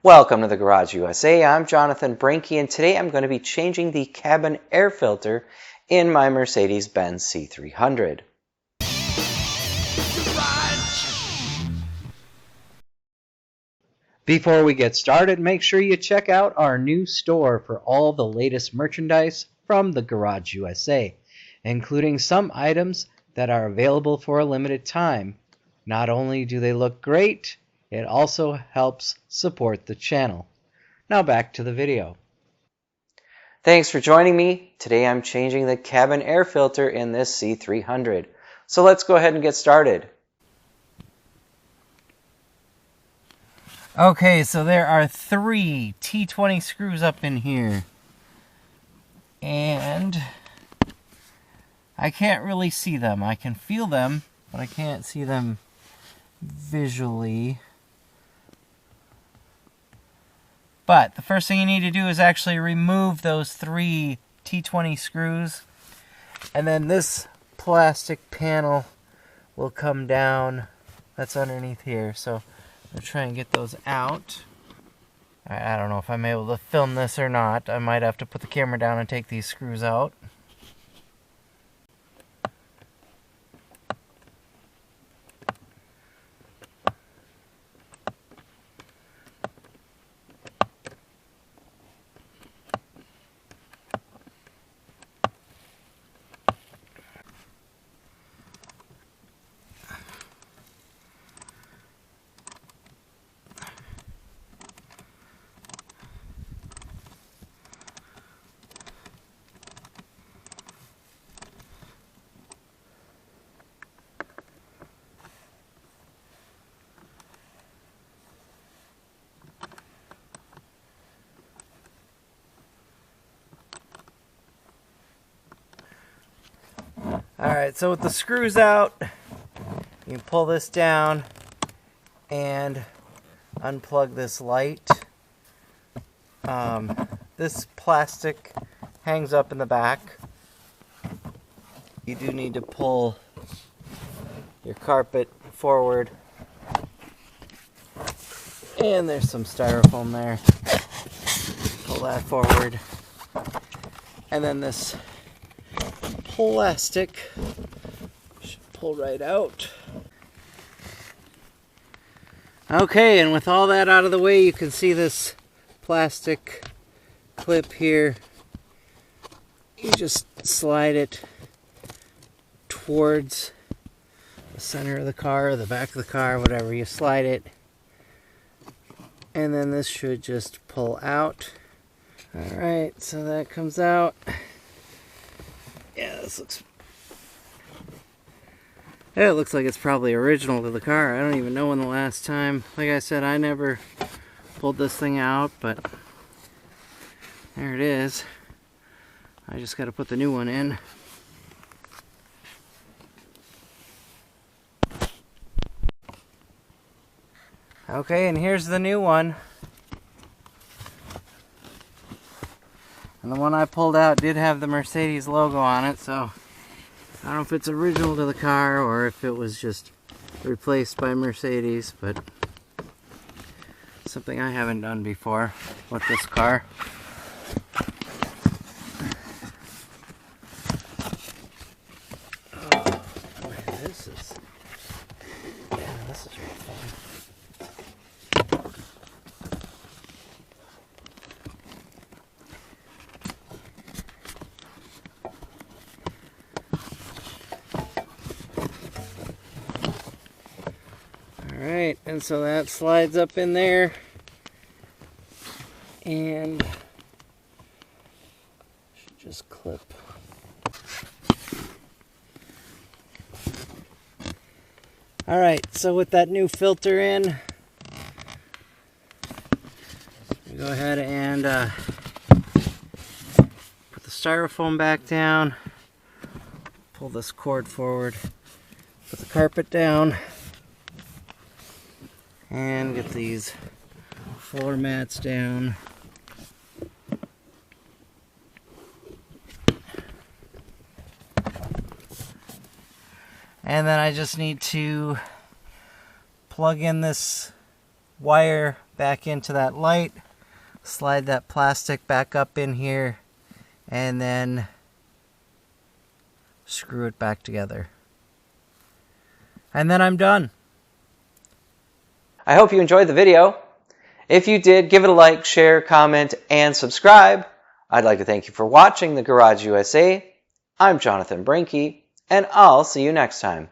Welcome to the Garage USA. I'm Jonathan Brenke, and today I'm going to be changing the cabin air filter in my Mercedes-Benz C300. Before we get started, make sure you check out our new store for all the latest merchandise from the Garage USA, including some items that are available for a limited time. Not only do they look great, it also helps support the channel. Now back to the video. Thanks for joining me. Today I'm changing the cabin air filter in this C300. So let's go ahead and get started. Okay, so there are 3 T20 screws up in here. And I can't really see them. I can feel them, but I can't see them visually. But the first thing you need to do is actually remove those 3 T20 screws, and then this plastic panel will come down. That's underneath here, so I'll try and get those out. I don't know if I'm able to film this or not. I might have to put the camera down and take these screws out. Alright, so with the screws out, you can pull this down and unplug this light. This plastic hangs up in the back. You do need to pull your carpet forward. And there's some styrofoam there. Pull that forward. And then this plastic should pull right out. Okay, and with all that out of the way, you can see this plastic clip here. You just slide it towards the center of the car, or the back of the car, whatever. You slide it, and then this should just pull out. Alright, so that comes out. Yeah, this looks... Yeah, it looks like it's probably original to the car. I don't even know when the last time... Like I said, I never pulled this thing out, but there it is. I just got to put the new one in. Okay, and here's the new one. And the one I pulled out did have the Mercedes logo on it, so I don't know if it's original to the car or if it was just replaced by Mercedes, but something I haven't done before with this car. Oh, boy, this is really fun. Alright, and so that slides up in there, and should just clip. Alright, so with that new filter in, we go ahead and put the styrofoam back down, pull this cord forward, put the carpet down, and get these floor mats down. And then I just need to plug in this wire back into that light, slide that plastic back up in here, and then screw it back together. And then I'm done. I hope you enjoyed the video. If you did, give it a like, share, comment, and subscribe. I'd like to thank you for watching The Garage USA. I'm Jonathan Brenke, and I'll see you next time.